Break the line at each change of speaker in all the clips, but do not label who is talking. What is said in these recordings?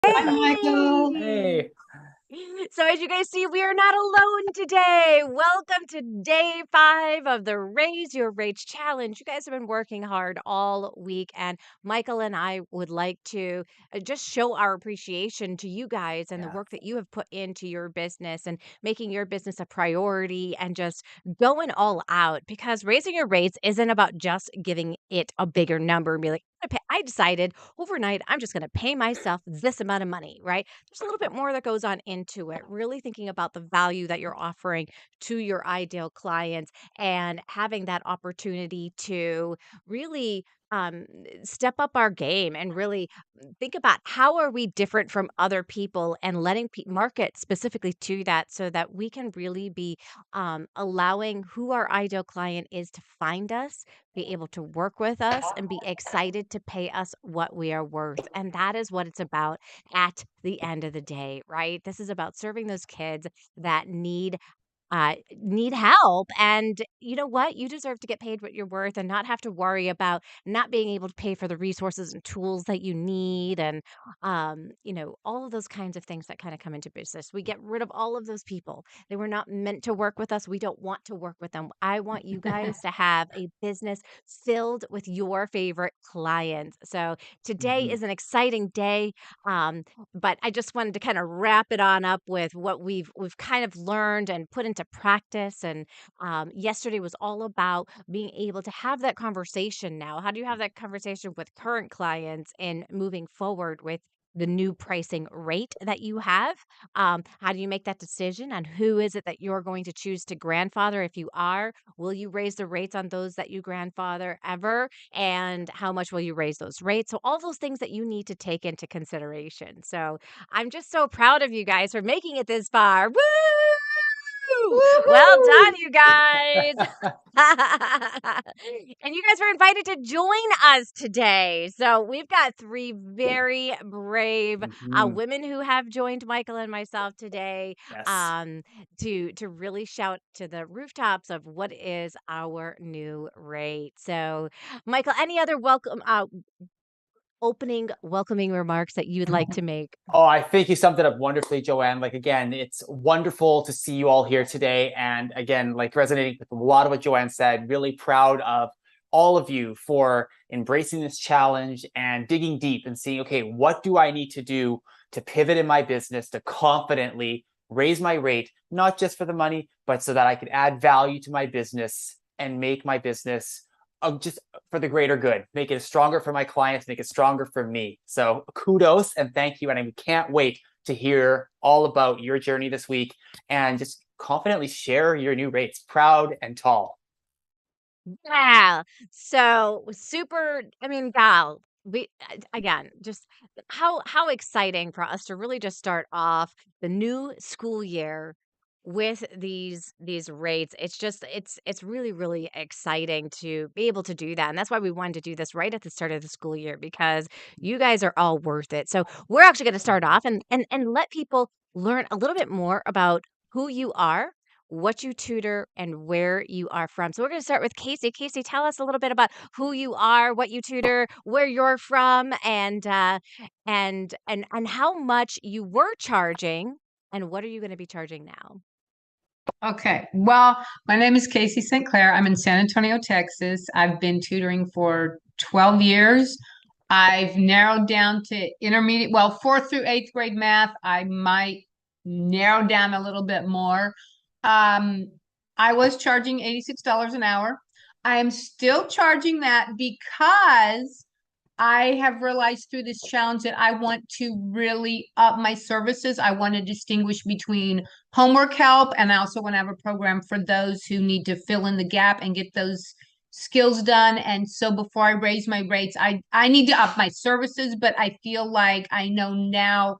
Hi, Michael.
Hey.
So as you guys see, we are not alone today. Welcome to day 5 of the Raise Your Rates Challenge. You guys have been working hard all week, and Michael and I would like to just show our appreciation to you guys and the
Yeah.
work that you have put into your business and making your business a priority and just going all out, because raising your rates isn't about just giving it a bigger number and be like, I decided overnight I'm just going to pay myself this amount of money, right? There's a little bit more that goes on into it. Really thinking about the value that you're offering to your ideal clients and having that opportunity to really um, step up our game and really think about how are we different from other people and letting market specifically to that so that we can really be allowing who our ideal client is to find us, be able to work with us, and be excited to pay us what we are worth. And that is what it's about at the end of the day, right? This is about serving those kids that need help. And you know what? You deserve to get paid what you're worth and not have to worry about not being able to pay for the resources and tools that you need. And, all of those kinds of things that kind of come into business. We get rid of all of those people. They were not meant to work with us. We don't want to work with them. I want you guys to have a business filled with your favorite clients. So today
Mhm.
is an exciting day. But I just wanted to kind of wrap it on up with what we've kind of learned and put into practice. And yesterday was all about being able to have that conversation. Now, how do you have that conversation with current clients and moving forward with the new pricing rate that you have? How do you make that decision on who is it that you're going to choose to grandfather? If you are, will you raise the rates on those that you grandfather ever? And how much will you raise those rates? So all those things that you need to take into consideration. So I'm just so proud of you guys for making it this far. Woo! Well
Woohoo!
done, you guys. And you guys were invited to join us today. So we've got 3 very brave
Mhm.
women who have joined Michael and myself today,
Yes.
um, to really shout to the rooftops of what is our new rate. So, Michael, any other opening welcoming remarks that you'd like to make?
Oh, I think you summed it up wonderfully, Joanne. Like, again, it's wonderful to see you all here today. And again, like resonating with a lot of what Joanne said, really proud of all of you for embracing this challenge and digging deep and seeing, okay, what do I need to do to pivot in my business to confidently raise my rate, not just for the money, but so that I could add value to my business and make my business just for the greater good, make it stronger for my clients, make it stronger for me. So kudos and thank you. And I can't wait to hear all about your journey this week and just confidently share your new rates, proud and tall.
Yeah. So super, I mean, gal, again, just how exciting for us to really just start off the new school year with these rates. It's just it's really really exciting to be able to do that. And that's why we wanted to do this right at the start of the school year, because you guys are all worth it. So we're actually going to start off and let people learn a little bit more about who you are, what you tutor, and where you are from. So we're going to start with Casey. Casey, tell us a little bit about who you are, what you tutor, where you're from, and how much you were charging, and what are you going to be charging now?
Okay. Well, my name is Casey St. Clair. I'm in San Antonio, Texas. I've been tutoring for 12 years. I've narrowed down to intermediate, well, fourth through eighth grade math. I might narrow down a little bit more. Um, I was charging $86 an hour. I am still charging that because I have realized through this challenge that I want to really up my services. I want to distinguish between homework help, and I also want to have a program for those who need to fill in the gap and get those skills done. And so before I raise my rates, I need to up my services, but I feel like I know now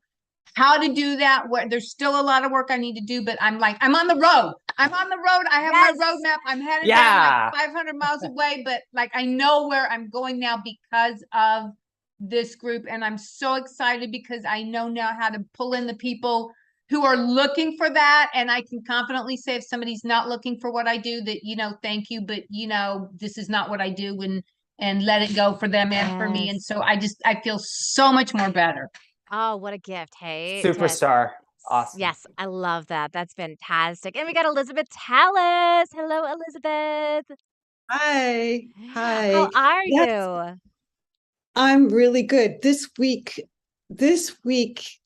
how to do that. Where there's still a lot of work I need to do, but I'm like, I'm on the road. I'm on the road. I have my
Yes.
roadmap. I'm headed there. I'm like
Yeah.
500 miles away, but like I know where I'm going now because of this group. And I'm so excited because I know now how to pull in the people who are looking for that. And I can confidently say if somebody's not looking for what I do, that, thank you, but this is not what I do, and let it go for them and for me. And
Yes.
so I feel so much more better.
Oh, what a gift, hey,
Superstar. Awesome.
yes, I love that. That's fantastic. And we got Elizabeth Tallis. Hello, Elizabeth.
Hi.
How
Hi.
are
Yes,
you?
I'm really good. This week,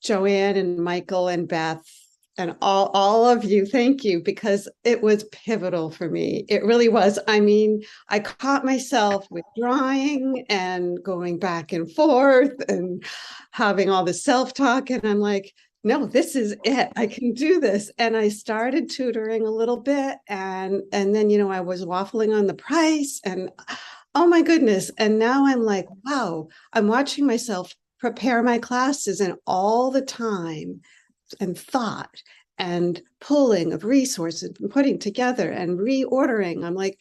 Joanne and Michael and Beth and all of you, thank you, because it was pivotal for me. It really was. I mean, I caught myself withdrawing and going back and forth and having all the self-talk, and I'm like, no, this is it. I can do this. And I started tutoring a little bit, and then I was waffling on the price, and oh my goodness. And now I'm like, wow, I'm watching myself prepare my classes, and all the time and thought and pulling of resources and putting together and reordering. I'm like,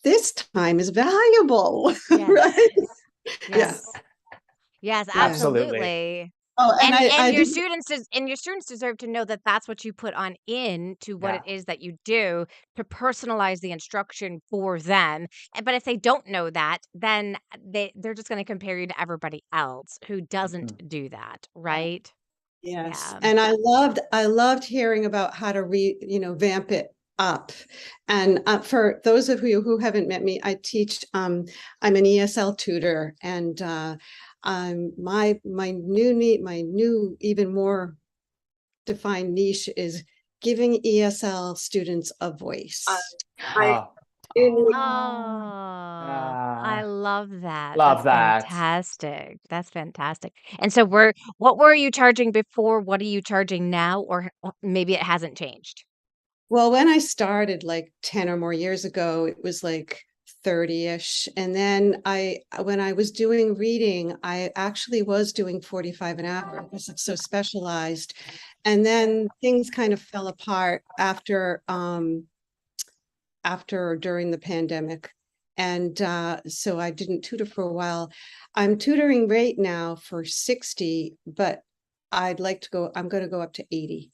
this time is valuable,
Yes,
right? Yeah.
yes, yes,
Yeah.
Absolutely.
absolutely.
Oh, and
And
I
your
didn't.
students and your students deserve to know that that's what you put on in to what
Yeah.
it is that you do to personalize the instruction for them. But if they don't know that, then they're just going to compare you to everybody else who doesn't
Mhm.
do that, right?
Yes.
Yeah.
And I loved hearing about how to vamp it up. And for those of you who haven't met me, I teach, I'm an ESL tutor, and my new need, my new, even more defined niche is giving ESL students a voice. I
Oh,
really.
Oh, I
ah,
love that.
love
That's
that.
fantastic. That's fantastic. And so what were you charging before? What are you charging now? Or maybe it hasn't changed.
Well, when I started like 10 or more years ago, it was like 30-ish. And then when I was doing reading, I actually was doing 45 an hour because it's so specialized. And then things kind of fell apart after or during the pandemic. And so I didn't tutor for a while. I'm tutoring right now for 60, but I'm going to go up to 80.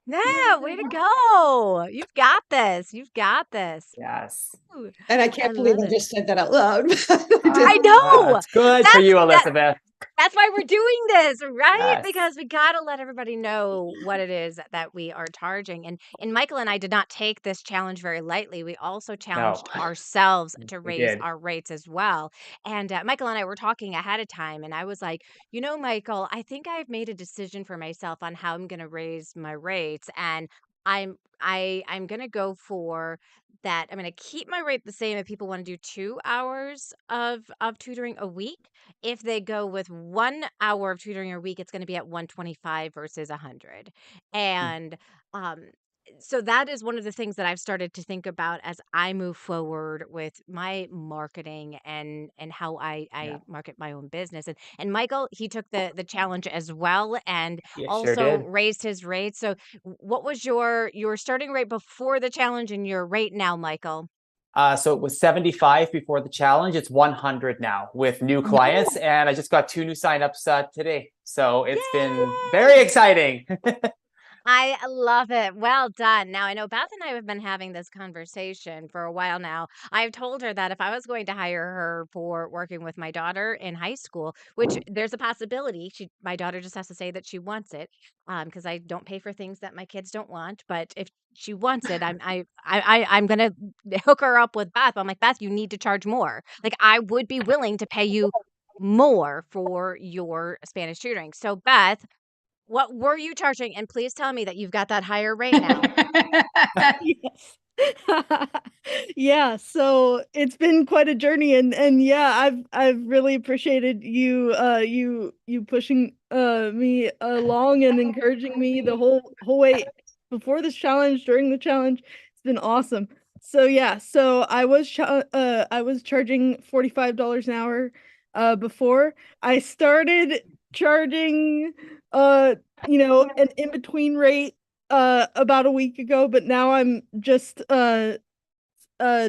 Yeah, way to go. You've got this. You've got this.
Yes.
Ooh,
And I
I
can't believe
love
I
it.
just said that out loud. I
I
did.
know.
It's good for
That's
you,
that
Elizabeth.
That's why we're doing this, right?
Yes.
Because we gotta let everybody know what it is that we are charging. And Michael and I did not take this challenge very lightly. We also
No,
challenged ourselves to
we
raise
did.
our rates as well. And Michael and I were talking ahead of time, and I was like, Michael, I think I've made a decision for myself on how I'm gonna raise my rates, and I'm gonna go for that. I'm gonna keep my rate the same if people want to do 2 hours of tutoring a week. If they go with 1 hour of tutoring a week, it's gonna be at 125 versus 100.
Mm.
And, um, so that is one of the things that I've started to think about as I move forward with my marketing and how
Yeah,
I market my own business. And Michael, he took the challenge as well and
you sure
also
did.
raised his rate. So what was your starting rate before the challenge and your rate now, Michael?
So it was 75 before the challenge. It's 100 now with new clients,
Woo!
and I just got 2 new signups today. So it's been very
Yay!
exciting.
I love it. Well done. Now, I know Beth and I have been having this conversation for a while now. I've told her that if I was going to hire her for working with my daughter in high school, which there's a possibility, my daughter just has to say that she wants it, because I don't pay for things that my kids don't want. But if she wants it, I'm gonna hook her up with Beth. I'm like, Beth, you need to charge more. Like, I would be willing to pay you more for your Spanish tutoring. So, Beth, what were you charging? And please tell me that you've got that higher rate now.
Yes. Yeah, so it's been quite a journey, and yeah, I've really appreciated you pushing me along and encouraging me the whole way before this challenge, during the challenge. It's been awesome. So yeah, so I was charging $45 an hour before. I started charging an in-between rate about a week ago, but now I'm just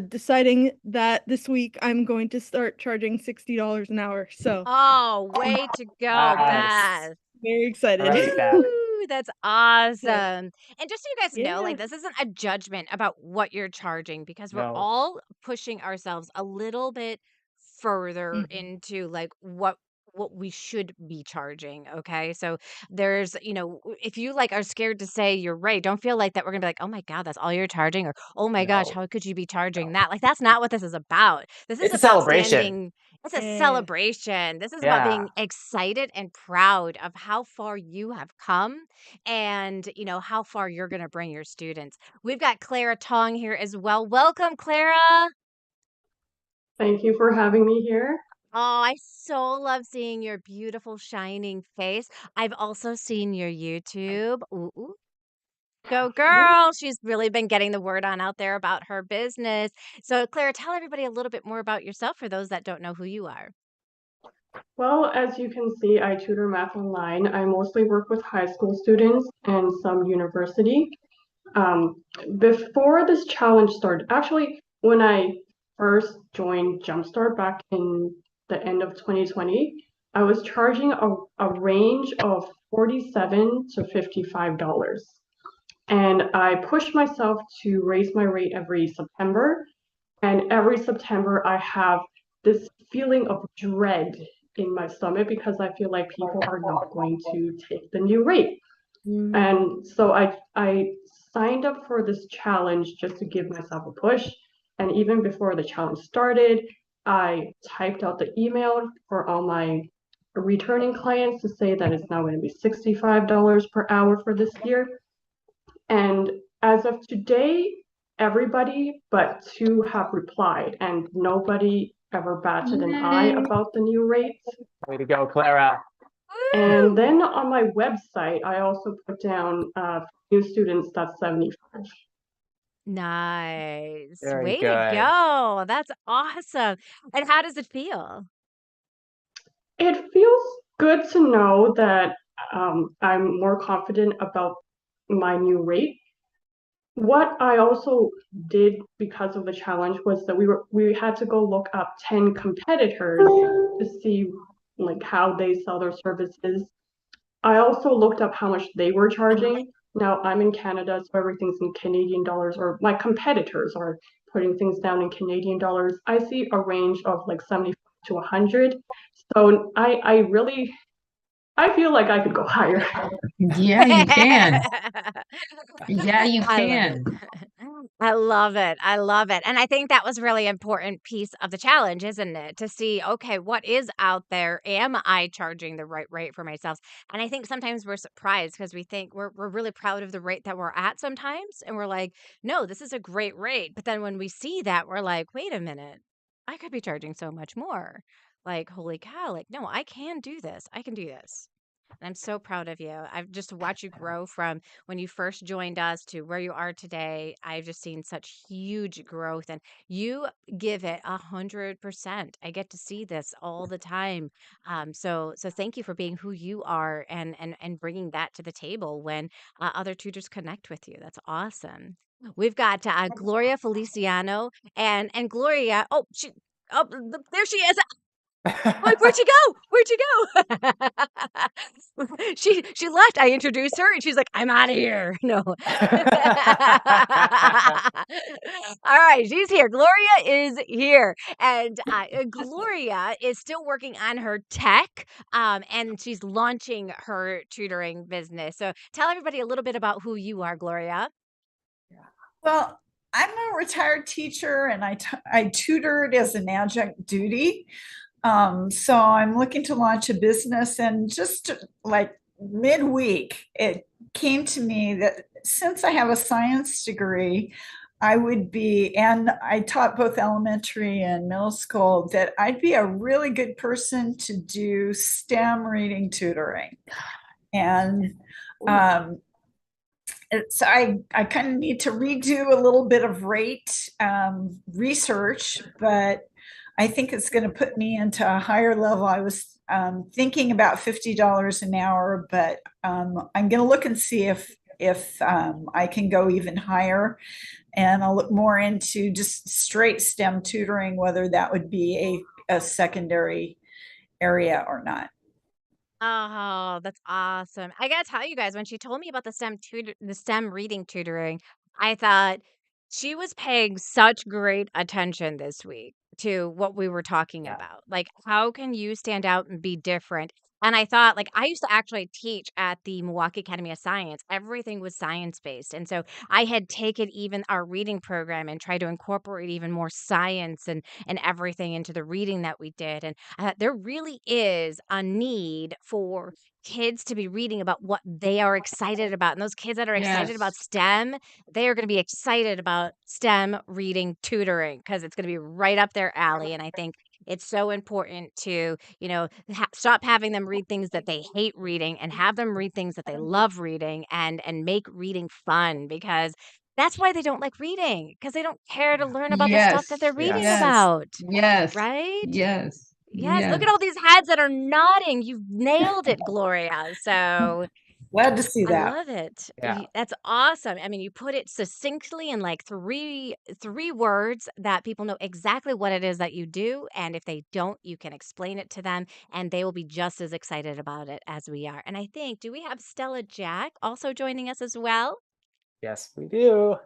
deciding that this week I'm going to start charging $60 an hour. So
Oh, way to go,
Nice.
Beth.
very
All
excited.
right, Beth.
Woo, that's
Yeah.
awesome. And just so you guys know,
Yeah.
like, this isn't a judgment about what you're charging because we're
No.
all pushing ourselves a little bit further
Mhm.
into like what what we should be charging. Okay. So there's, if you like are scared to say you're right, don't feel like that we're gonna be like, oh my God, that's all you're charging, or oh my gosh,
No,
how could you be charging that? Like, that's not what this is about. This is
it's a
about
celebration.
standing. It's a
Yeah.
celebration. This is about
Yeah.
being excited and proud of how far you have come and, how far you're going to bring your students. We've got Clara Tong here as well. Welcome, Clara.
Thank you for having me here.
Oh, I so love seeing your beautiful, shining face. I've also seen your YouTube. Ooh, ooh. Go girl. She's really been getting the word on out there about her business. So, Clara, tell everybody a little bit more about yourself for those that don't know who you are.
Well, as you can see, I tutor math online. I mostly work with high school students and some university. Um, Before this challenge started, actually, when I first joined Jumpstart back in the end of 2020, I was charging a range of $47 to $55. And I pushed myself to raise my rate every September. And every September, I have this feeling of dread in my stomach because I feel like people are not going to take the new rate. And so I signed up for this challenge just to give myself a push. And even before the challenge started, I typed out the email for all my returning clients to say that it's now going to be $65 per hour for this year. And as of today, everybody but two have replied, and nobody ever batted an eye about the new rates.
Way to go, Clara.
And
Woo!
then on my website, I also put down new students, that's 75.
Nice.
Very
Way to
good.
go. That's awesome. And how does it feel?
It feels good to know that I'm more confident about my new rate. What I also did because of the challenge was that we had to go look up 10 competitors to see like how they sell their services. I also looked up how much they were charging. Now I'm in Canada, so everything's in Canadian dollars, or my competitors are putting things down in Canadian dollars. I see a range of like 75 to 100. So I feel like I could go higher.
Yeah, you can. Yeah, you
I love it.
can.
I love it. I love it. And I think that was really important piece of the challenge, isn't it? To see, okay, what is out there? Am I charging the right rate for myself? And I think sometimes we're surprised because we think we're really proud of the rate that we're at sometimes. And we're like, no, this is a great rate. But then when we see that, we're like, wait a minute, I could be charging so much more. Like, holy cow, like, no, I can do this. I can do this. And I'm so proud of you. I've just watched you grow from when you first joined us to where you are today. I've just seen such huge growth, and you give it 100%. I get to see this all the time. So thank you for being who you are and bringing that to the table when other tutors connect with you. That's awesome. We've got Gloria Feliciano and Gloria. There she is. Like, "Where'd she go? Where'd she go?" She left. I introduced her, and she's like, "I'm out of here." No. All right, she's here. Gloria is here, and Gloria is still working on her tech, and she's launching her tutoring business. So, tell everybody a little bit about who you are, Gloria.
Well, I'm a retired teacher and I tutored as an adjunct duty. So I'm looking to launch a business, and just like midweek, it came to me that since I have a science degree, and I taught both elementary and middle school, that I'd be a really good person to do STEM reading tutoring. And so I kind of need to redo a little bit of rate research, but I think it's going to put me into a higher level. I was thinking about $50 an hour, but I'm going to look and see if I can go even higher. And I'll look more into just straight STEM tutoring, whether that would be a secondary area or not.
Oh, that's awesome. I gotta tell you guys, when she told me about the STEM reading tutoring, I thought she was paying such great attention this week. to what we were talking
Yeah.
about. Like, how can you stand out and be different? And I thought, like, I used to actually teach at the Milwaukee Academy of Science. Everything was science based. And so I had taken even our reading program and tried to incorporate even more science and everything into the reading that we did. And I thought there really is a need for kids to be reading about what they are excited about. And those kids that are excited about
Yes.
STEM, they are going to be excited about STEM reading tutoring because it's going to be right up their alley. And I think it's so important to, stop having them read things that they hate reading and have them read things that they love reading and make reading fun because that's why they don't like reading because they don't care to learn about the stuff that they're
Yes.
reading
Yes.
Yes.
about,
Yes.
right?
Yes.
Yes, look at
Yes.
all these heads that are nodding. You've nailed it, Gloria. So
Glad to see
I
that.
love it.
Yeah.
That's awesome. I mean, you put it succinctly in like three words that people know exactly what it is that you do, and if they don't, you can explain it to them, and they will be just as excited about it as we are. And I think, do we have Stella Jack also joining us as well?
Yes, we do.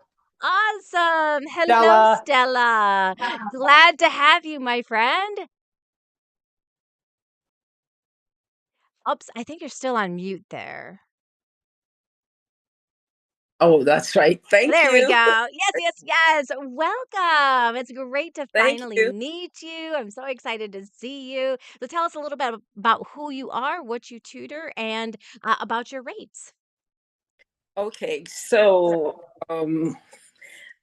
Awesome. Hello,
Stella.
Stella. Glad to have you, my friend. Oops, I think you're still on mute there.
Oh, that's right. Thank
There we
you.
go. Yes, yes, yes. Welcome. It's great to
Thank
finally
you.
meet you. I'm so excited to see you. So tell us a little bit about who you are, what you tutor, and about your rates.
Okay, so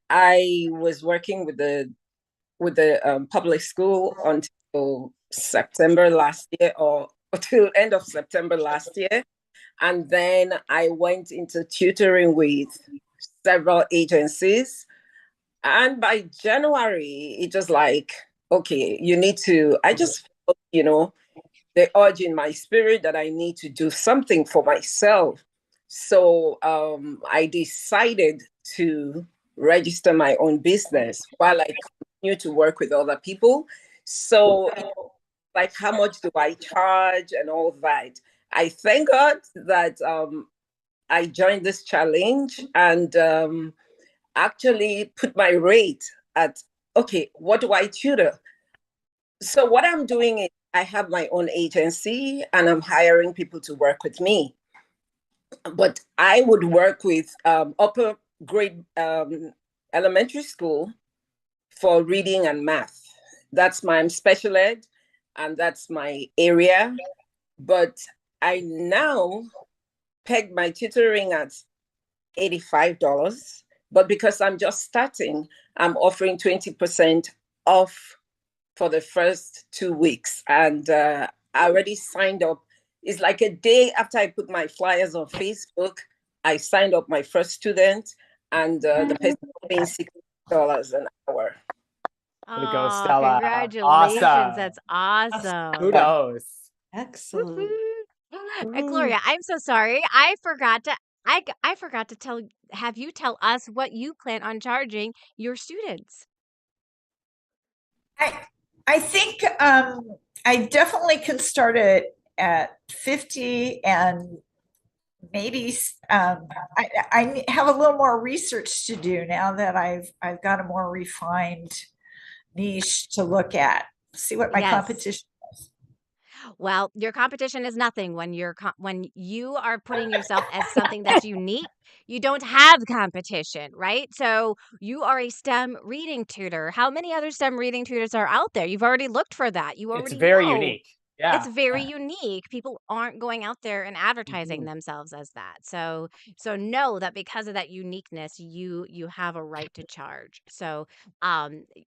I was working with the public school until September last year, or till end of September last year, and then I went into tutoring with several agencies, and by January it was like, okay, you need to. I just felt, the urge in my spirit that I need to do something for myself. So I decided to register my own business while I continue to work with other people. So, like, how much do I charge and all that? I thank God that I joined this challenge and actually put my rate at, okay, what do I tutor? So what I'm doing is I have my own agency and I'm hiring people to work with me. But I would work with upper grade elementary school for reading and math. That's my special ed, and that's my area. But I now peg my tutoring at $85. But because I'm just starting, I'm offering 20% off for the first 2 weeks. And I already signed up. It's like a day after I put my flyers on Facebook, I signed up my first student, and the person is paying $60 an hour.
Way to go,
Oh,
Stella.
congratulations.
Awesome.
That's awesome.
Kudos.
Excellent.
Gloria, I'm so sorry. I forgot to have you tell us what you plan on charging your students.
I think I definitely can start it at 50 and maybe I have a little more research to do now that I've got a more refined niche to look at. See what my
Yes.
competition is.
Well, your competition is nothing when when you are putting yourself as something that's unique. You don't have competition, right? So you are a STEM reading tutor. How many other STEM reading tutors are out there? You've already looked for that. You
It's
already
very
know.
unique.
It's
Yeah.
very unique. People aren't going out there and advertising themselves as that. So know that because of that uniqueness, you have a right to charge. So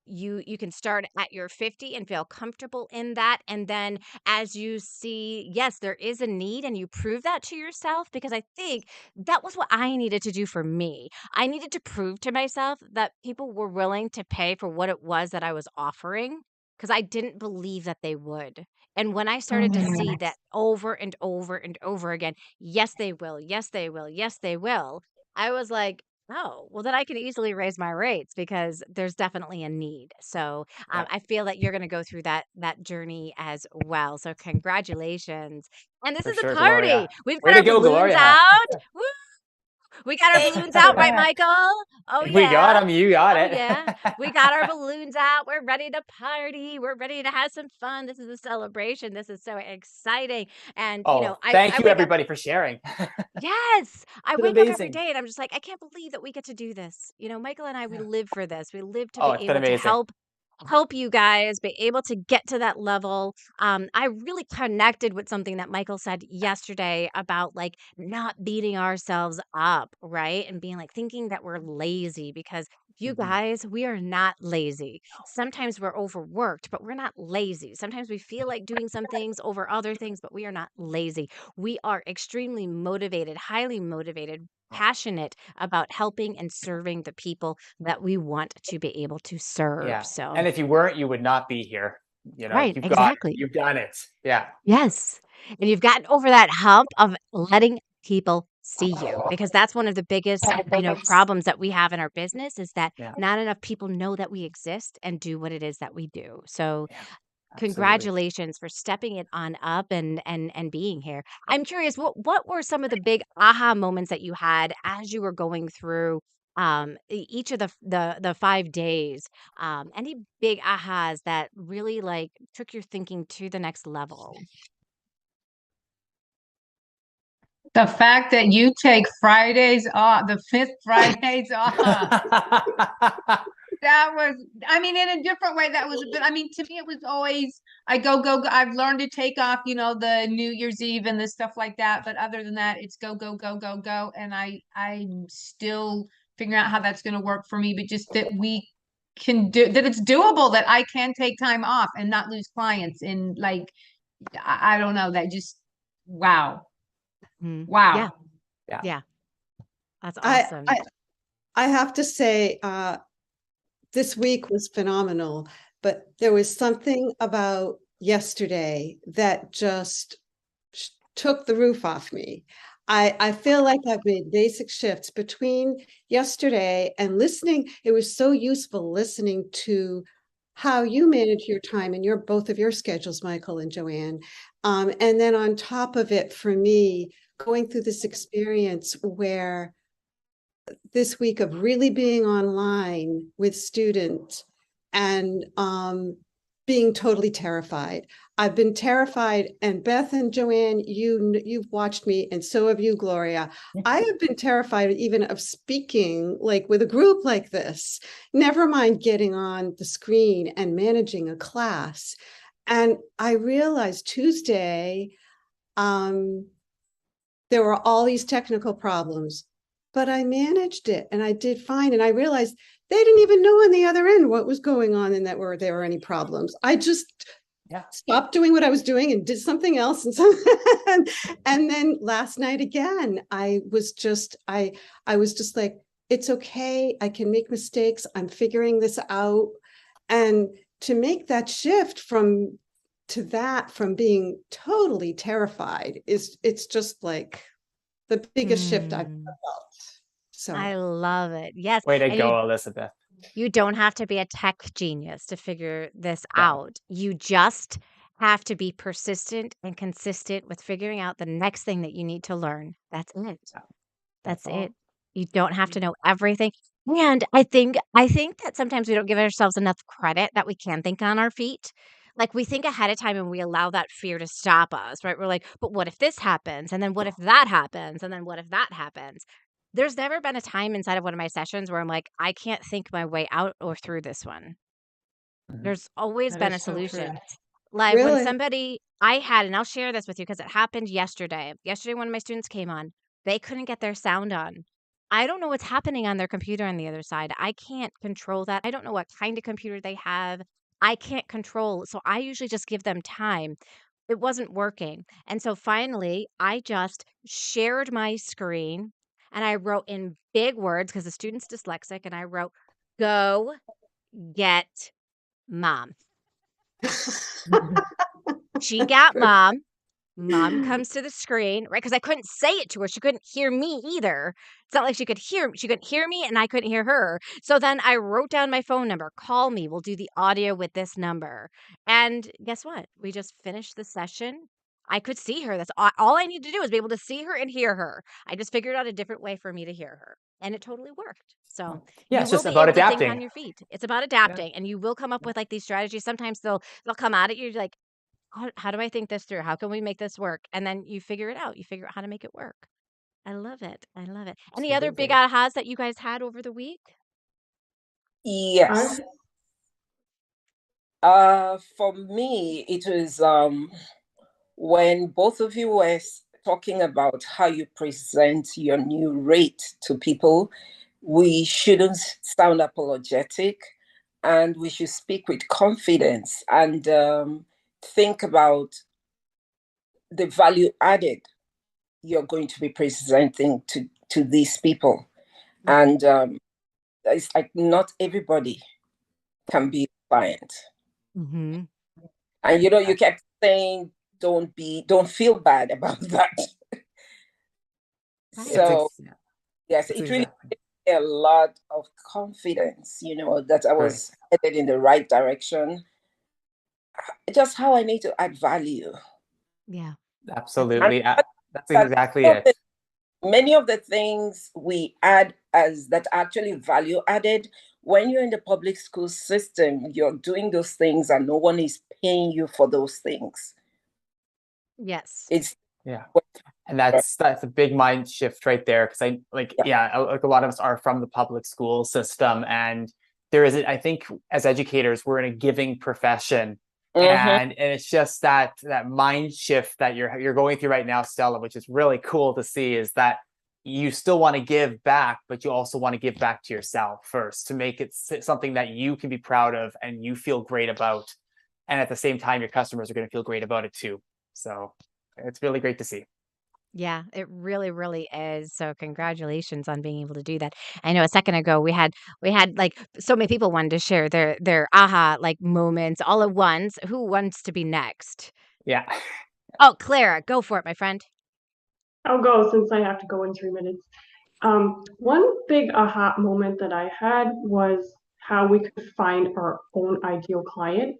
you can start at your 50 and feel comfortable in that. And then as you see, yes, there is a need and you prove that to yourself, because I think that was what I needed to do for me. I needed to prove to myself that people were willing to pay for what it was that I was offering, because I didn't believe that they would. And when I started to see that over and over and over again, yes, they will, yes, they will, yes, they will, I was like, oh, well, then I can easily raise my rates because there's definitely a need. So
Yeah,
I feel that you're going to go through that journey as well. So congratulations. And this
for
is a
sure,
party.
Gloria.
We've
Way
got
to
our
go,
balloons
Gloria.
out. Woo! We got our
Thank you
balloons
so
out, right,
much.
Michael? Oh,
We got
yeah.
them. You got
Oh,
it.
yeah. We got our balloons out. We're ready to party. We're ready to have some fun. This is a celebration. This is so exciting. And,
Oh,
I
thank you
wake up.
everybody for sharing.
Yes, I
It's
wake up every
amazing.
day and I'm just like, I can't believe that we get to do this. Michael and I, we live for this. We live to
Oh,
be
it's been
able to
amazing.
help you guys be able to get to that level. I really connected with something that Michael said yesterday about like not beating ourselves up, right? And being like thinking that we're lazy because you
Mhm.
guys, we are not lazy. Sometimes we're overworked, but we're not lazy. Sometimes we feel like doing some things over other things, but we are not lazy. We are extremely motivated, highly motivated, passionate about helping and serving the people that we want to be able to serve.
Yeah.
So,
And if you weren't, you would not be here.
right,
You've got it.
exactly.
You've done it. Yeah.
Yes. And you've gotten over that hump of letting people see you because that's one of the biggest, problems that we have in our business is that
Yeah.
not enough people know that we exist and do what it is that we do. So,
Yeah. Absolutely.
congratulations for stepping it on up and being here. I'm curious, what were some of the big aha moments that you had as you were going through each of the 5 days? Any big ahas that really like took your thinking to the next level?
The fact that you take Fridays off, the fifth Fridays off. That was, I mean, in a different way, that was a bit, I mean, to me, it was always, I go. I've learned to take off, the New Year's Eve and the stuff like that. But other than that, it's go. And I'm still figuring out how that's going to work for me, but just that we can do, that it's doable, that I can take time off and not lose clients. And like, I don't know, that just, wow.
Yeah,
Wow.
Yeah.
yeah, that's
I,
awesome.
I, I have to say, this week was phenomenal, but there was something about yesterday that just took the roof off me. I feel like I've made basic shifts between yesterday and listening. It was so useful listening to how you manage your time and both of your schedules, Michael and Joanne. And then on top of it, for me, going through this experience where this week of really being online with students and being totally terrified. I've been terrified, and Beth and Joanne, you've watched me, and so have you, Gloria. I have been terrified even of speaking like with a group like this, never mind getting on the screen and managing a class. And I realized Tuesday, there were all these technical problems, but I managed it and I did fine. And I realized they didn't even know on the other end what was going on and that there were any problems. I just stopped doing what I was doing and did something else. And then last night again, I was just like, it's okay. I can make mistakes. I'm figuring this out. And to make that shift from being totally terrified it's just like the biggest shift I've ever felt. So
I love it. Yes.
Way to
And
go, Elizabeth.
you don't have to be a tech genius to figure this
No.
out. You just have to be persistent and consistent with figuring out the next thing that you need to learn. That's it. That's
all.
it. You don't have to know everything. And I think that sometimes we don't give ourselves enough credit that we can think on our feet. Like we think ahead of time and we allow that fear to stop us, right? We're like, but what if this happens? And then what if that happens? And then what if that happens? There's never been a time inside of one of my sessions where I'm like, I can't think my way out or through this one.
Mhm.
There's always
That
been a
is so true.
solution. Like when
really,
somebody I had, and I'll share this with you because it happened yesterday. Yesterday, one of my students came on. They couldn't get their sound on. I don't know what's happening on their computer on the other side. I can't control that. I don't know what kind of computer they have. I can't control. So I usually just give them time. It wasn't working. And so finally, I just shared my screen and I wrote in big words because the student's dyslexic, and I wrote, "Go get mom." She got mom. Mom comes to the screen, right? Because I couldn't say it to her. She couldn't hear me either. It's not like she couldn't hear me and I couldn't hear her. So then I wrote down my phone number. Call me. We'll do the audio with this number. And guess what? We just finished the session. I could see her. That's all I need to do is be able to see her and hear her. I just figured out a different way for me to hear her, and it totally worked. So
Yeah,
you
it's
will
just
be
about
able to think
adapting.
on your feet. It's about adapting, and you will come up with like these strategies. Sometimes they'll come out at you like, how do I think this through? How can we make this work? And then you figure it out. You figure out how to make it work. I love it. I love it. Any other big
Absolutely.
ahas that you guys had over the week?
Yes. For me, it was when both of you were talking about how you present your new rate to people. We shouldn't sound apologetic, and we should speak with confidence and think about the value added you're going to be presenting to these people. And it's like not everybody can be a client.
Mm-hmm.
And you kept saying don't feel bad about that. So yes,
It's
it really
exactly
gave me a lot of confidence, that I
right.
was headed in the right direction. Just how I need to add value.
Yeah.
Absolutely.
And
That's exactly
that
it.
many of the things we add as that actually value added, when you're in the public school system, you're doing those things and no one is paying you for those things.
Yes.
It's
Yeah. And that's a big mind shift right there. Cause like a lot of us are from the public school system, and there is, I think as educators, we're in a giving profession. And it's just that mind shift that you're going through right now, Stella, which is really cool to see, is that you still want to give back, but you also want to give back to yourself first to make it something that you can be proud of and you feel great about. And at the same time, your customers are going to feel great about it too. So it's really great to see.
Yeah, it really, really is. So congratulations on being able to do that. I know a second ago we had like so many people wanted to share their aha like moments all at once. Who wants to be next?
Yeah.
Oh, Clara, go for it, my friend.
I'll go since I have to go in 3 minutes. One big aha moment that I had was how we could find our own ideal client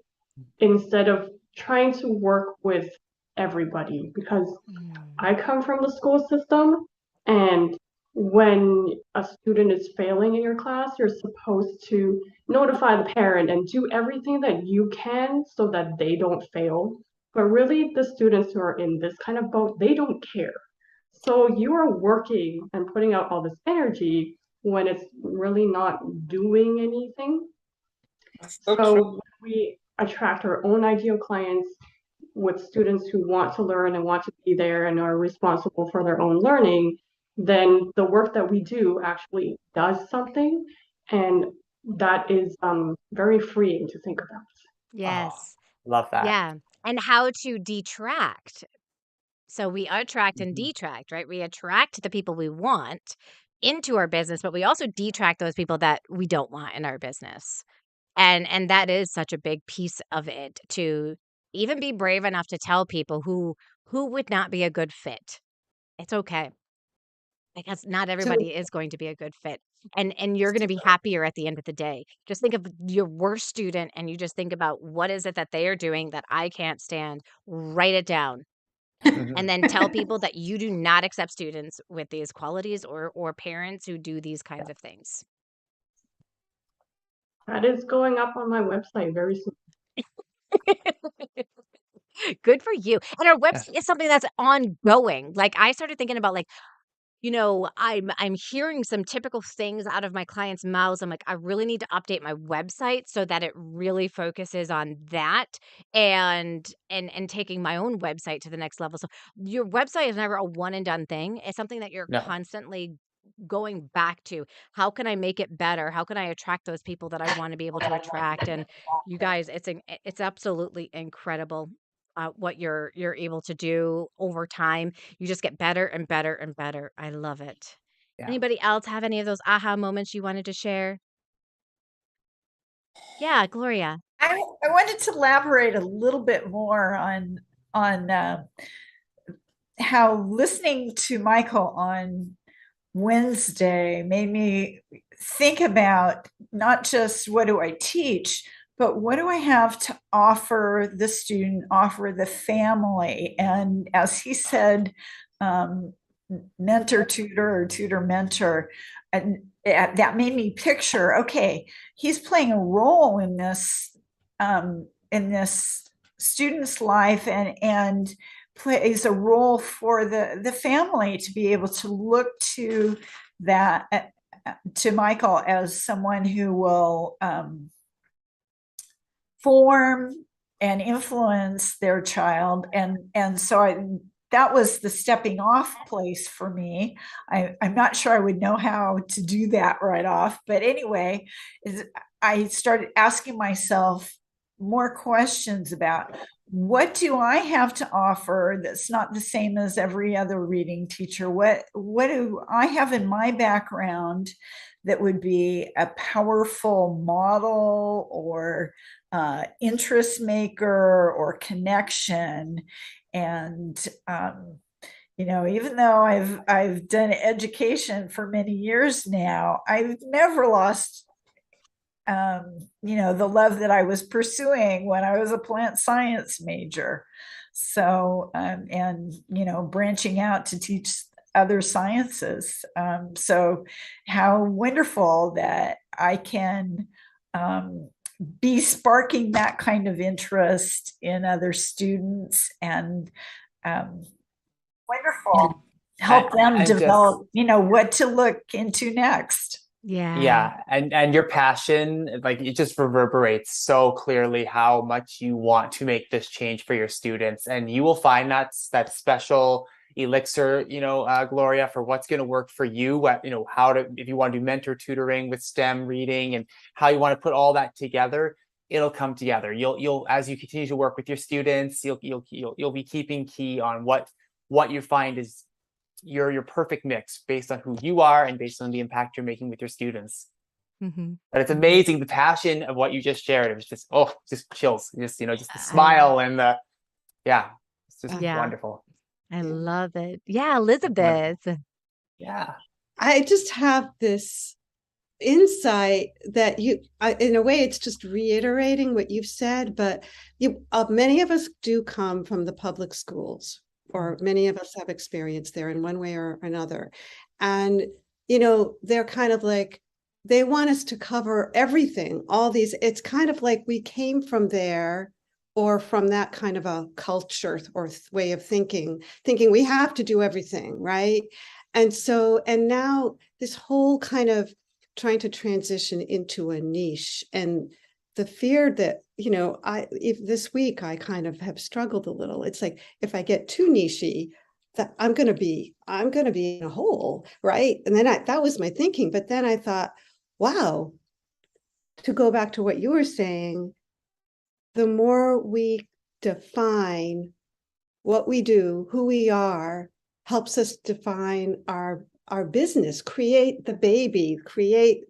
instead of trying to work with everybody, because I come from the school system, and when a student is failing in your class, you're supposed to notify the parent and do everything that you can so that they don't fail. But really, the students who are in this kind of boat, they don't care. So you are working and putting out all this energy when it's really not doing anything.
so true.
So we attract our own ideal clients with students who want to learn and want to be there and are responsible for their own learning, then the work that we do actually does something. And that is very freeing to think about.
Yes.
Love that.
Yeah. And how to detract. So we attract and detract, right? We attract the people we want into our business, but we also detract those people that we don't want in our business. And that is such a big piece of it, to even be brave enough to tell people who would not be a good fit. It's okay, because not everybody is going to be a good fit. And you're going to be happier at the end of the day. Just think of your worst student and you just think about what is it that they are doing that I can't stand. Write it down and then tell people that you do not accept students with these qualities, or parents who do these kinds of things.
That is going up on my website very soon.
Good for you. And our
Yes.
website is something that's ongoing. Like I started thinking about like, I'm hearing some typical things out of my clients' mouths. I'm like, I really need to update my website so that it really focuses on that, and taking my own website to the next level. So your website is never a one and done thing. It's something that you're
No.
constantly going back to. How can I make it better? How can I attract those people that I want to be able to attract? And you guys, it's absolutely incredible. What you're able to do over time, you just get better and better and better. I love it.
Yeah.
Anybody else have any of those aha moments you wanted to share? Yeah, Gloria.
I wanted to elaborate a little bit more on how listening to Michael on Wednesday made me think about not just what do I teach, but what do I have to offer the student, offer the family? And as he said, mentor tutor or tutor mentor, and that made me picture, okay, he's playing a role in this student's life, and plays a role for the family to be able to look to that, to Michael as someone who will form and influence their child. And so that was the stepping off place for me. I'm not sure I would know how to do that right off, but anyway, I started asking myself more questions about, what do I have to offer that's not the same as every other reading teacher? What do I have in my background that would be a powerful model or interest maker or connection? And even though I've done education for many years now, I've never lost the love that I was pursuing when I was a plant science major. So, and branching out to teach other sciences. So how wonderful that I can be sparking that kind of interest in other students, and wonderful help them develop, what to look into next.
Yeah. And your passion, like, it just reverberates so clearly how much you want to make this change for your students. And you will find that special elixir, Gloria, for what's going to work for you, how to, if you want to do mentor tutoring with STEM reading and how you want to put all that together, it'll come together. You'll as you continue to work with your students, you'll be keeping key on what you find is your perfect mix based on who you are and based on the impact you're making with your students.
Mm-hmm.
But it's amazing, the passion of what you just shared. It was just chills, just the smile and it's just wonderful.
I love it. Yeah, Elizabeth.
Yeah.
I just have this insight that in a way, it's just reiterating what you've said, but many of us do come from the public schools, or many of us have experience there in one way or another. And, they're kind of like, they want us to cover everything, all these, it's kind of like we came from there, or from that kind of a culture or way of thinking we have to do everything, right? And now this whole kind of trying to transition into a niche, and the fear that, if this week I kind of have struggled a little. It's like, if I get too nichey, that I'm going to be in a hole, right? And then that was my thinking. But then I thought, wow, to go back to what you were saying, the more we define what we do, who we are, helps us define our business, create the baby, create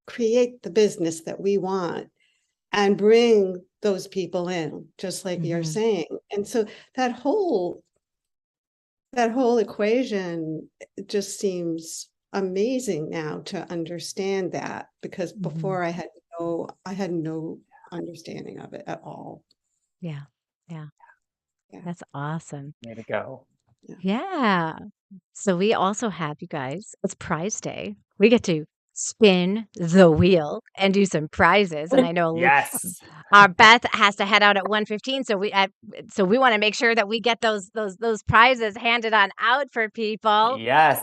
the business that we want, and bring those people in, just like you're saying. And so that whole equation just seems amazing now to understand that, because before I had no understanding of it at all.
Yeah. That's awesome.
Way to go.
Yeah. So we also have, you guys, it's prize day. We get to spin the wheel and do some prizes. And I know
Yes.
our Beth has to head out at 1:15, so we want to make sure that we get those prizes handed on out for people.
Yes.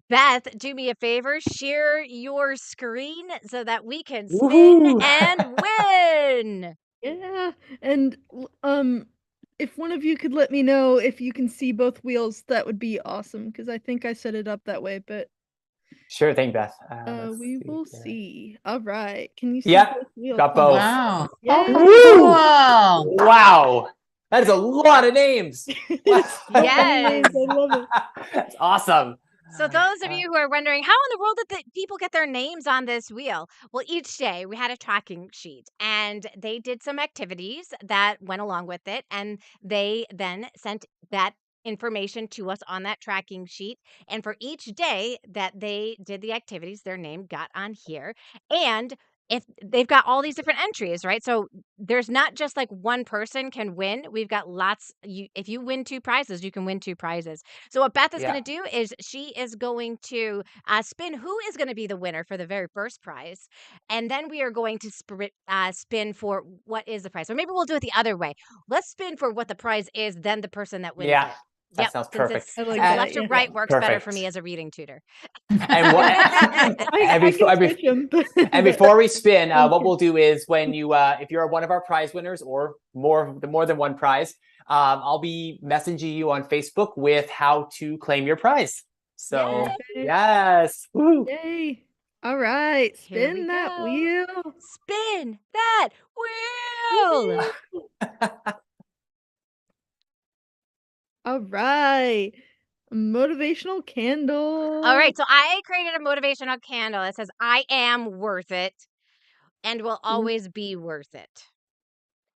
Beth, do me a favor, share your screen so that we can spin
Woohoo!
and win.
Yeah, and if one of you could let me know if you can see both wheels, that would be awesome, because I think I set it up that way, but
Sure thing, Beth.
we will
here.
see. All right, can you see
Yep,
both wheels?
got both.
Wow.
Yay.
Oh, cool.
Wow, that is a lot of names.
Yes.
I love it.
That's awesome.
So those of you who are wondering, how in the world did the people get their names on this wheel? Well, each day we had a tracking sheet, and they did some activities that went along with it, and they then sent that information to us on that tracking sheet. And for each day that they did the activities, their name got on here. And if they've got all these different entries, right? So there's not just like one person can win. We've got lots. If you win 2 prizes, you can win 2 prizes. So what Beth is
Yeah.
going to do is she is going to spin who is going to be the winner for the very first prize, and then we are going to spin for what is the prize. Or maybe we'll do it the other way. Let's spin for what the prize is, then the person that wins
Yeah.
it.
That sounds perfect.
I like
Since
that,
left to
yeah.
right works better for
Perfect.
me as a reading tutor.
And what?
I can switch 'em,
And before we spin, what we'll do is when you, if you're one of our prize winners or more than one prize, I'll be messaging you on Facebook with how to claim your prize. So
Yay.
yes, woo.
Yay! All right,
Here we
spin that
go.
wheel.
Spin that wheel.
All right, motivational candle.
All right, so I created a motivational candle that says, I am worth it and will always be worth it.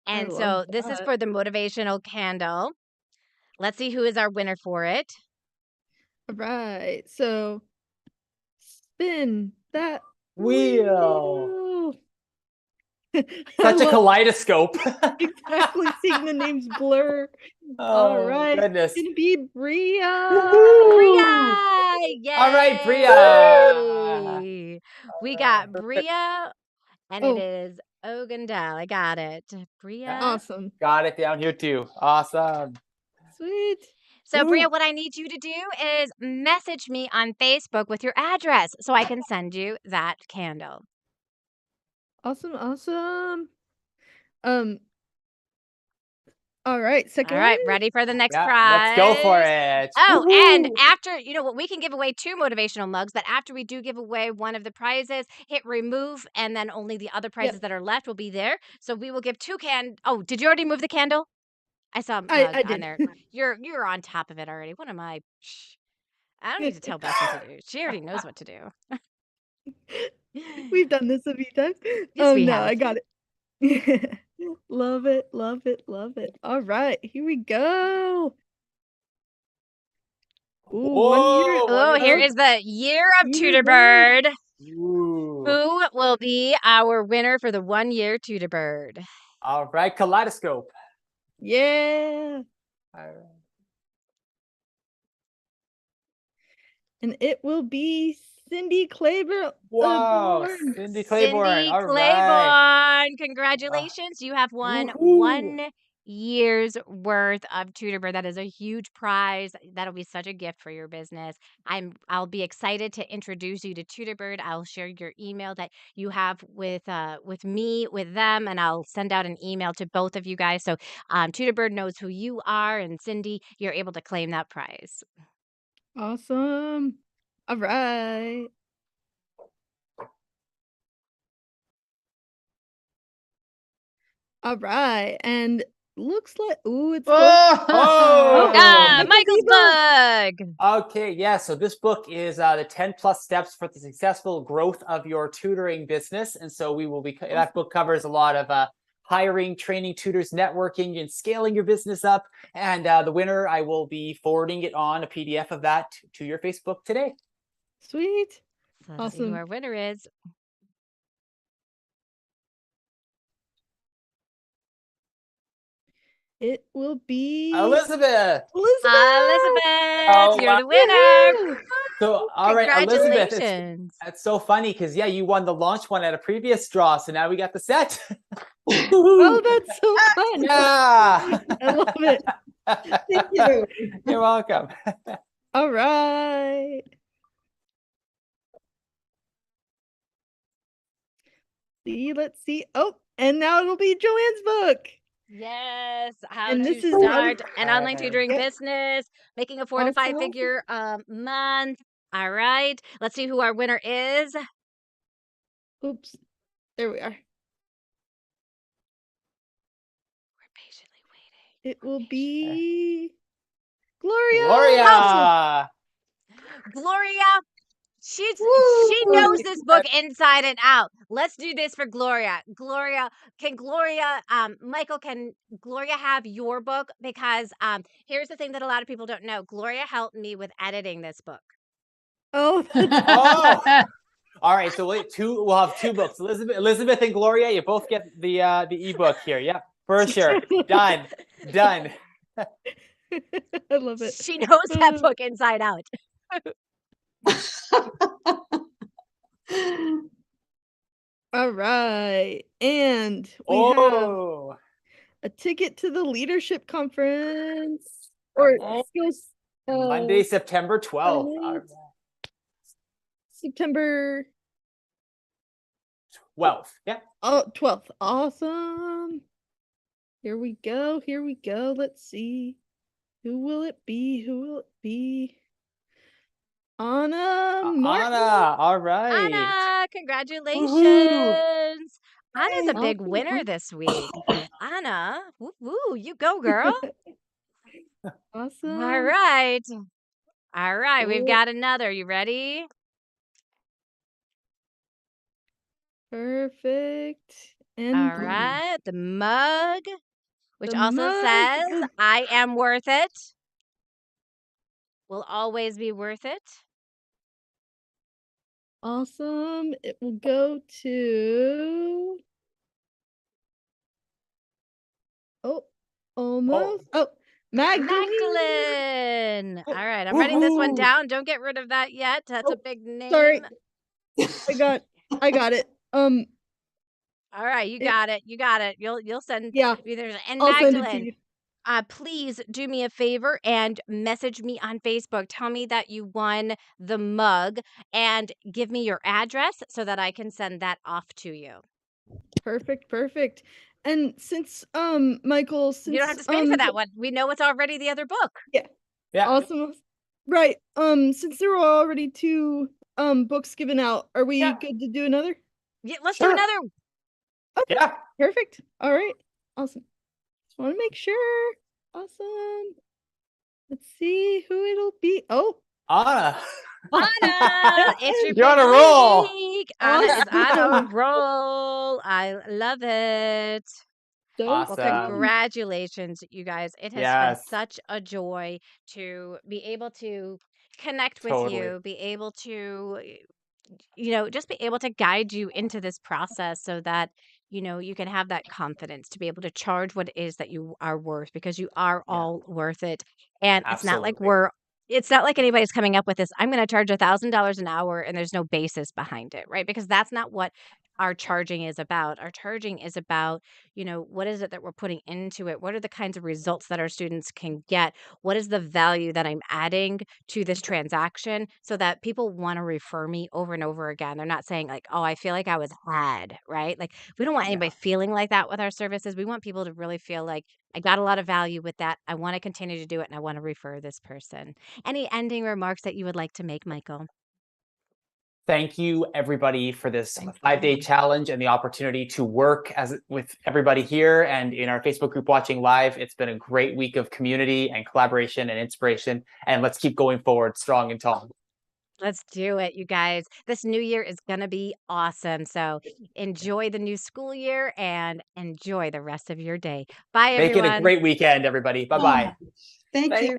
And so
love
this is
that.
for the motivational candle. Let's see who is our winner for it.
All right, so spin that
Wheel.
I
Such a
love
kaleidoscope.
exactly seeing the names blur.
Oh,
All right,
goodness.
it's gonna be Bria.
Woohoo!
Yay!
All right, Bria.
We got Bria, and it
Oh.
is Ogundel. I got it. Bria.
Awesome.
Got it down here too. Awesome.
Sweet.
So, Bria,
Woo.
what I need you to do is message me on Facebook with your address so I can send you that candle.
Awesome. All right, second
All right,
one.
ready for the next
Yeah,
prize?
let's go for it.
Oh, and
Woohoo.
after, you know what, we can give away 2 motivational mugs, but after we do give away one of the prizes, hit remove, and then only the other prizes that are left will be there. So we will give 2 Oh, did you already move the candle? I saw a mug
I
on
did.
there. You're on top of it already. What am I? I don't need to tell Beth what to do. She already knows what to do.
We've done this a few times.
Yes, we
no,
have.
I got it. Love it. All right, here we go. Ooh, 1 year.
Whoa,
Oh,
what
here
is
is the year of
Tutor
Tutor Bird.
Ooh.
Who will be our winner for the 1 year Tutor Bird?
All right, kaleidoscope.
Yeah.
All right.
And it will be Cindy Claiborne.
Whoa, Cindy Claiborne.
Cindy
All
Claiborne.
right.
Congratulations. You have won
Woohoo.
1 year's worth of Tutor Bird. That is a huge prize. That'll be such a gift for your business. I'll be excited to introduce you to Tutor Bird. I'll share your email that you have with me, with them, and I'll send out an email to both of you guys. So Tutor Bird knows who you are, and Cindy, you're able to claim that prize.
Awesome. All right. All right. And looks like it's
Oh.
Michael's
Michael's book.
Okay, yeah. So this book is the 10 plus steps for the successful growth of your tutoring business. And so we will be that book covers a lot of hiring, training tutors, networking, and scaling your business up. And the winner, I will be forwarding it on a PDF of that to your Facebook today.
Sweet.
So let's see who
Awesome.
our winner is.
It will be
Elizabeth.
Elizabeth,
Oh,
you're
wow.
the winner.
So, all right, Elizabeth,
Congratulations.
that's so funny because, yeah, you won the launch one at a previous draw. So now we got the set.
Oh, that's so fun.
Yeah.
I love it.
Thank you.
You're welcome.
All right. Let's see. Oh, and now it'll be Joanne's book.
Yes, how
And
to
this is
start an online tutoring
Yep.
business, making a 4 to 5
Awesome.
figure month. All right, let's see who our winner is.
Oops. There we are.
We're patiently waiting.
It will be Gloria.
Gloria.
Gloria, she
Woo!
knows this book inside and out. Let's do this for Gloria. Gloria, Michael, can Gloria have your book? Because here's the thing that a lot of people don't know. Gloria helped me with editing this book.
Oh,
Oh. All right, so we'll have two books. Elizabeth and Gloria, you both get the ebook here. Yeah, for sure. Done.
I love it.
She knows that book inside out.
All right. And we have a ticket to the leadership conference or skills
Monday, September 12th.
right. September
12th. Yeah.
Oh, 12th. Awesome. Here we go. Here we go. Let's see. Who will it be? Who will it be? Anna Martin.
Anna, all right.
Anna, congratulations.
Woohoo.
Anna's a big
Awesome.
winner this week. Anna, woo, you go, girl.
Awesome.
All right. All right, we've
Cool.
got another. You ready?
Perfect. And
All right, the mug, which
The
also
mug.
says, I am worth it. Will always be worth it.
Awesome. It will go to. Oh, almost. Oh, Magdalene.
Magdalene. All right, I'm writing this one
Woohoo.
down. Don't get rid of that yet. That's a
Oh,
big name.
Sorry. I got it.
All right, you got it. You got it. You'll send
Yeah.
me there's and
I'll send it to
Magdalene.
you.
Please do me a favor and message me on Facebook. Tell me that you won the mug and give me your address so that I can send that off to you.
Perfect. And since Michael,
You don't have to pay for that one. We know it's already the other book.
Yeah.
Awesome. Right. Since there were already 2 books given out, are we good to do another?
Yeah, let's
Sure.
do another.
Okay.
Yeah.
Perfect. All right. Awesome. Just want to make sure. Awesome. Let's see who it'll be. Oh,
Anna.
Anna, it's your
You're on a
big
roll.
week. Anna is on a
Awesome.
roll. I love it.
So
Well,
Awesome.
congratulations, you guys. It has been
Yes.
such a joy to be able to connect with
Totally.
you, be able to, just be able to guide you into this process so that, you can have that confidence to be able to charge what it is that you are worth because you are
Yeah.
all worth it. And
Absolutely.
it's not like anybody's coming up with this, I'm going to charge $1,000 an hour and there's no basis behind it, right? Because that's not what our charging is about. Our charging is about, what is it that we're putting into it? What are the kinds of results that our students can get? What is the value that I'm adding to this transaction so that people want to refer me over and over again? They're not saying like, oh, I feel like I was had, right? Like we don't want anybody feeling like that with our services. We want people to really feel like I got a lot of value with that. I want to continue to do it and I want to refer this person. Any ending remarks that you would like to make, Michael?
Thank you, everybody, for this 5-day challenge and the opportunity to work with everybody here and in our Facebook group watching live. It's been a great week of community and collaboration and inspiration. And let's keep going forward strong and tall.
Let's do it, you guys. This new year is going to be awesome. So enjoy the new school year and enjoy the rest of your day. Bye,
Make
everyone.
it a great weekend, everybody. Bye-bye.
Thank you.